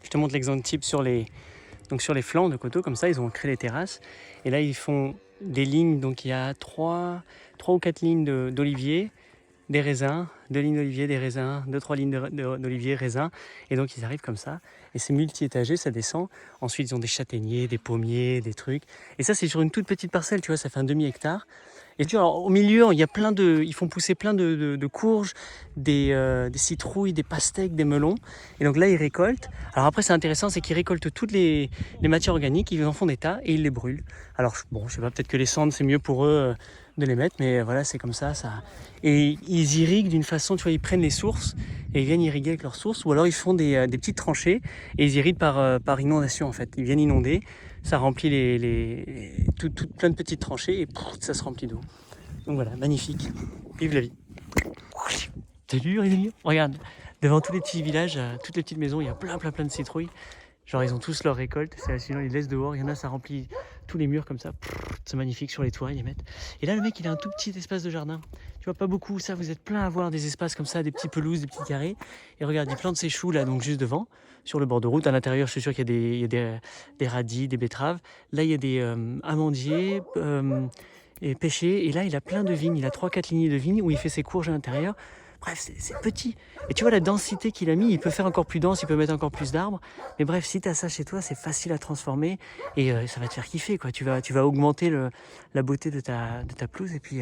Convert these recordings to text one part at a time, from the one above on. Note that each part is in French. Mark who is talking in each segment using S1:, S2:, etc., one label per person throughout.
S1: Je te montre l'exemple type sur les flancs de coteaux, comme ça, ils ont créé les terrasses. Et là, ils font des lignes, donc il y a 3 ou 4 lignes d'oliviers, des raisins, 2 lignes d'oliviers, des raisins, 2-3 lignes d'oliviers, raisins. Et donc, ils arrivent comme ça. Et c'est multi-étagé, ça descend. Ensuite, ils ont des châtaigniers, des pommiers, des trucs. Et ça, c'est sur une toute petite parcelle, tu vois, ça fait un demi-hectare. Et tu vois, alors, au milieu, il y a ils font pousser plein de courges, des citrouilles, des pastèques, des melons. Et donc là, ils récoltent. Alors après, c'est intéressant, c'est qu'ils récoltent toutes les matières organiques, ils en font des tas et ils les brûlent. Alors bon, je sais pas, peut-être que les cendres, c'est mieux pour eux de les mettre, mais voilà, c'est comme ça. Et ils irriguent d'une façon, tu vois, ils prennent les sources et ils viennent irriguer avec leurs sources, ou alors ils font des petites tranchées et ils irriguent par inondation en fait. Ils viennent inonder, ça remplit plein de petites tranchées et ça se remplit d'eau. Donc voilà, magnifique. Vive la vie. Salut les amis, regarde, devant tous les petits villages, toutes les petites maisons, il y a plein de citrouilles. Genre ils ont tous leur récolte, c'est hallucinant, ils les laissent dehors, il y en a ça remplit tous les murs comme ça, c'est magnifique, sur les toits ils les mettent. Et là le mec il a un tout petit espace de jardin, tu vois pas beaucoup, ça vous êtes plein à voir des espaces comme ça, des petits pelouses, des petits carrés. Et regarde, il plante ses choux là donc juste devant, sur le bord de route, à l'intérieur je suis sûr qu'il y a des radis, des betteraves. Là il y a des amandiers et pêchers, et là il a plein de vignes, il a 3-4 lignées de vignes où il fait ses courges à l'intérieur. Bref, c'est petit. Et tu vois la densité qu'il a mis, il peut faire encore plus dense, il peut mettre encore plus d'arbres. Mais bref, si tu as ça chez toi, c'est facile à transformer et ça va te faire kiffer, quoi. Tu vas augmenter la beauté de ta pelouse et puis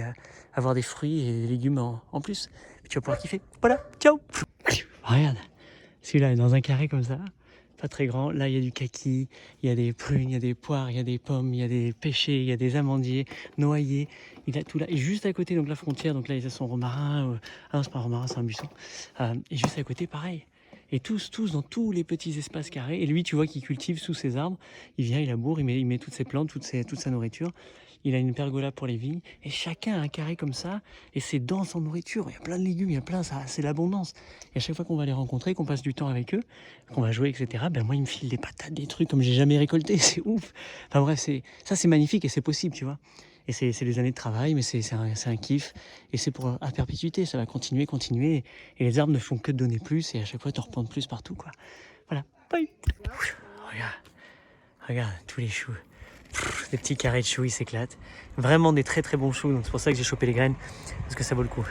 S1: avoir des fruits et des légumes en plus. Et tu vas pouvoir kiffer. Voilà, ciao. Regarde, celui-là est dans un carré comme ça, pas très grand. Là, il y a du kaki, il y a des prunes, il y a des poires, il y a des pommes, il y a des pêchers, il y a des amandiers, noyers. Il a tout là. Et juste à côté, donc la frontière, donc là, il a son romarin. Ah non, c'est pas un romarin, c'est un buisson. Et juste à côté, pareil. Et tous dans tous les petits espaces carrés. Et lui, tu vois qu'il cultive sous ses arbres. Il vient, il laboure, il met toutes ses plantes, toute sa nourriture. Il a une pergola pour les vignes. Et chacun a un carré comme ça. Et c'est dense en nourriture. Il y a plein de légumes, il y a plein, ça, c'est l'abondance. Et à chaque fois qu'on va les rencontrer, qu'on passe du temps avec eux, qu'on va jouer, etc., ben moi, il me file des patates, des trucs comme j'ai jamais récolté. C'est ouf. Enfin bref, c'est magnifique et c'est possible, tu vois. Et c'est des années de travail, mais c'est un kiff. Et c'est pour à perpétuité, ça va continuer. Et les arbres ne font que te donner plus. Et à chaque fois, tu en reprends plus partout, quoi. Voilà. Bye. Regarde, tous les choux. Des petits carrés de choux, ils s'éclatent. Vraiment des très bons choux. Donc c'est pour ça que j'ai chopé les graines. Parce que ça vaut le coup.